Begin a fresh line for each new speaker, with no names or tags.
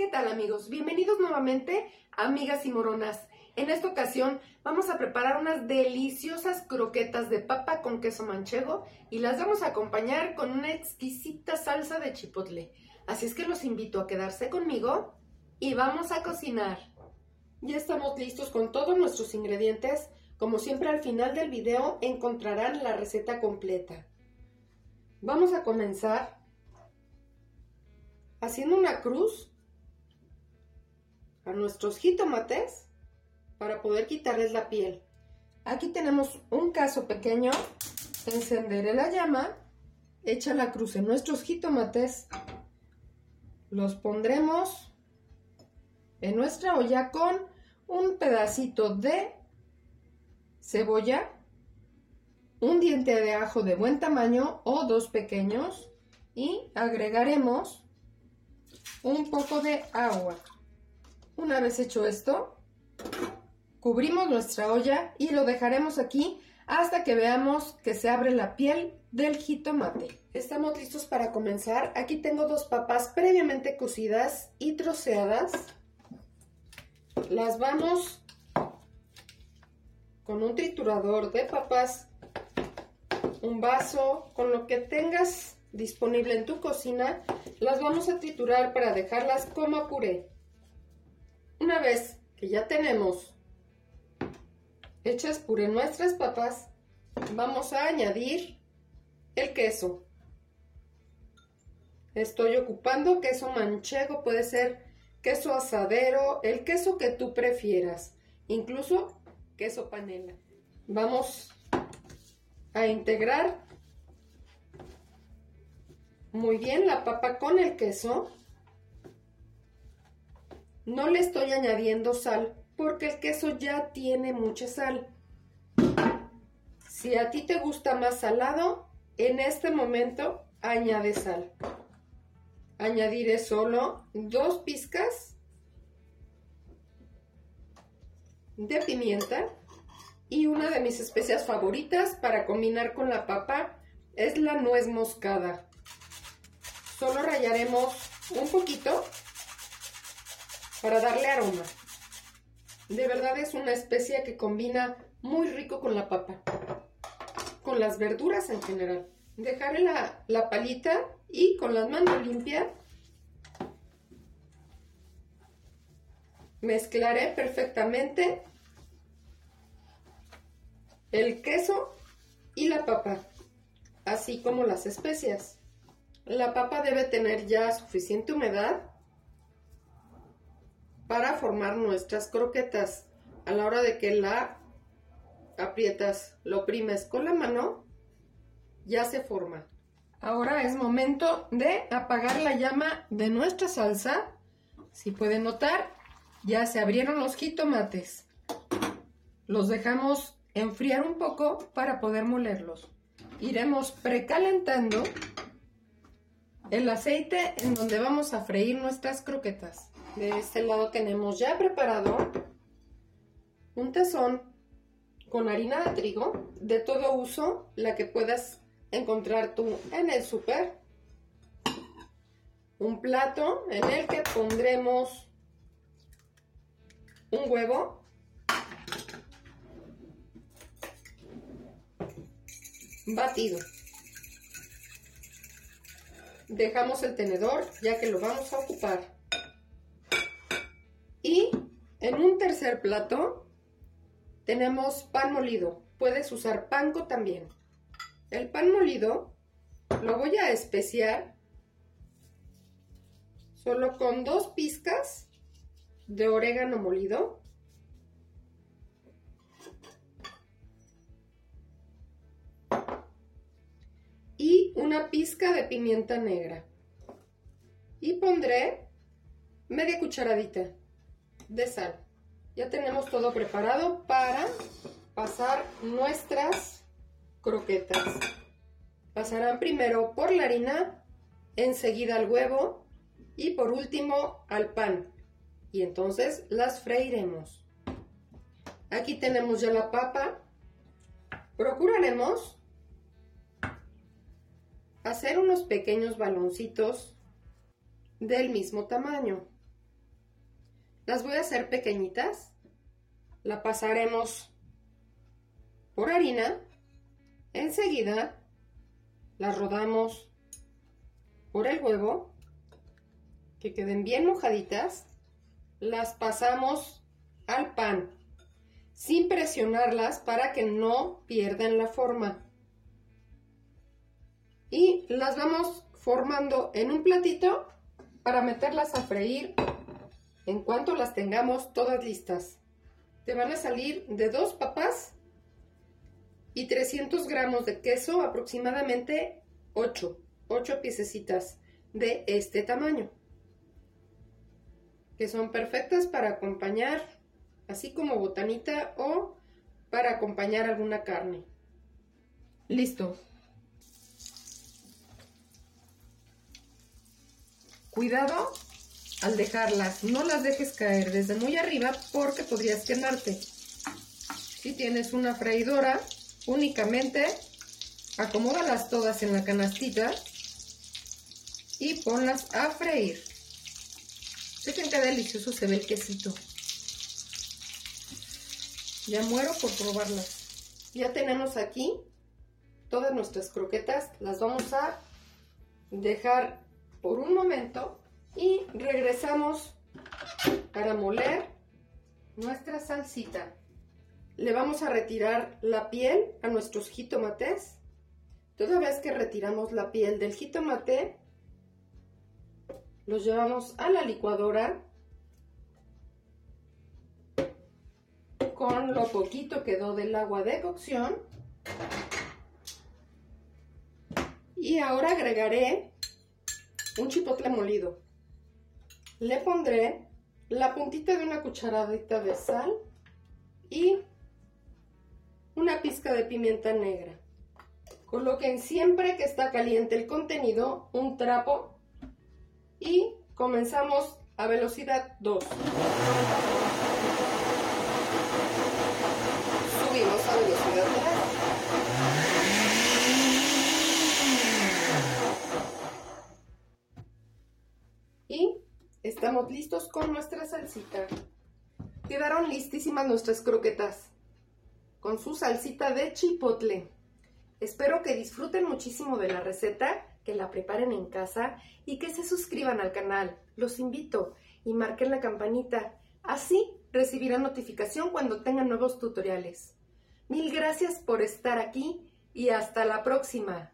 ¿Qué tal, amigos? Bienvenidos nuevamente a Amigas y Moronas. En esta ocasión vamos a preparar unas deliciosas croquetas de papa con queso manchego y las vamos a acompañar con una exquisita salsa de chipotle. Así es que los invito a quedarse conmigo y vamos a cocinar. Ya estamos listos con todos nuestros ingredientes. Como siempre, al final del video encontrarán la receta completa. Vamos a comenzar haciendo una cruz a nuestros jitomates para poder quitarles la piel. Aquí tenemos un cazo pequeño. Encenderé la llama, echa la cruz en nuestros jitomates, los pondremos en nuestra olla con un pedacito de cebolla, un diente de ajo de buen tamaño o dos pequeños y agregaremos un poco de agua. Una vez hecho esto, cubrimos nuestra olla y lo dejaremos aquí hasta que veamos que se abre la piel del jitomate. Estamos listos para comenzar. Aquí tengo dos papas previamente cocidas y troceadas. Las vamos con un triturador de papas, un vaso, con lo que tengas disponible en tu cocina, las vamos a triturar para dejarlas como puré. Una vez que ya tenemos hechas puré nuestras papas, vamos a añadir el queso. Estoy ocupando queso manchego, puede ser queso asadero, el queso que tú prefieras, incluso queso panela. Vamos a integrar muy bien la papa con el queso. No le estoy añadiendo sal porque el queso ya tiene mucha sal. Si a ti te gusta más salado, en este momento añade sal. Añadiré solo 2 pizcas de pimienta y una de mis especias favoritas para combinar con la papa es la nuez moscada. Solo rallaremos un poquito para darle aroma. De verdad es una especia que combina muy rico con la papa, con las verduras en general. Dejaré la palita y con las manos limpias mezclaré perfectamente el queso y la papa, así como las especias. La papa debe tener ya suficiente humedad para formar nuestras croquetas. A la hora de que la aprietas, lo oprimes con la mano, ya se forma. Ahora es momento de apagar la llama de nuestra salsa. Si pueden notar, ya se abrieron los jitomates. Los dejamos enfriar un poco para poder molerlos. Iremos precalentando el aceite en donde vamos a freír nuestras croquetas. De este lado tenemos ya preparado un tazón con harina de trigo de todo uso, la que puedas encontrar tú en el súper. Un plato en el que pondremos un huevo, batido. Dejamos el tenedor ya que lo vamos a ocupar. Y en un tercer plato tenemos pan molido. Puedes usar panko también. El pan molido lo voy a especiar solo con 2 pizcas de orégano molido, y una pizca de pimienta negra. Y pondré media cucharadita de sal. Ya tenemos todo preparado para pasar nuestras croquetas. Pasarán primero por la harina, enseguida al huevo y por último al pan. Y entonces las freiremos. Aquí tenemos ya la papa. Procuraremos hacer unos pequeños baloncitos del mismo tamaño. Las voy a hacer pequeñitas. La pasaremos por harina. Enseguida las rodamos por el huevo, que queden bien mojaditas. Las pasamos al pan, sin presionarlas para que no pierdan la forma. Y las vamos formando en un platito para meterlas a freír en cuanto las tengamos todas listas. Te van a salir de 2 papas y 300 gramos de queso, aproximadamente 8 piececitas de este tamaño, que son perfectas para acompañar, así como botanita o para acompañar alguna carne. Listo. Cuidado al dejarlas, no las dejes caer desde muy arriba porque podrías quemarte. Si tienes una freidora, únicamente acomódalas todas en la canastita y ponlas a freír. Chequen qué delicioso se ve el quesito. Ya muero por probarlas. Ya tenemos aquí todas nuestras croquetas. Las vamos a dejar por un momento y regresamos para moler nuestra salsita. Le vamos a retirar la piel a nuestros jitomates. Toda vez que retiramos la piel del jitomate, los llevamos a la licuadora con lo poquito que quedó del agua de cocción. Y ahora agregaré un chipotle molido. Le pondré la puntita de una cucharadita de sal y una pizca de pimienta negra. Coloquen siempre que está caliente el contenido un trapo y comenzamos a velocidad 2. Subimos a velocidad 3. Y estamos listos con nuestra salsita. Quedaron listísimas nuestras croquetas con su salsita de chipotle. Espero que disfruten muchísimo de la receta, que la preparen en casa y que se suscriban al canal. Los invito y marquen la campanita. Así recibirán notificación cuando tengan nuevos tutoriales. Mil gracias por estar aquí y hasta la próxima.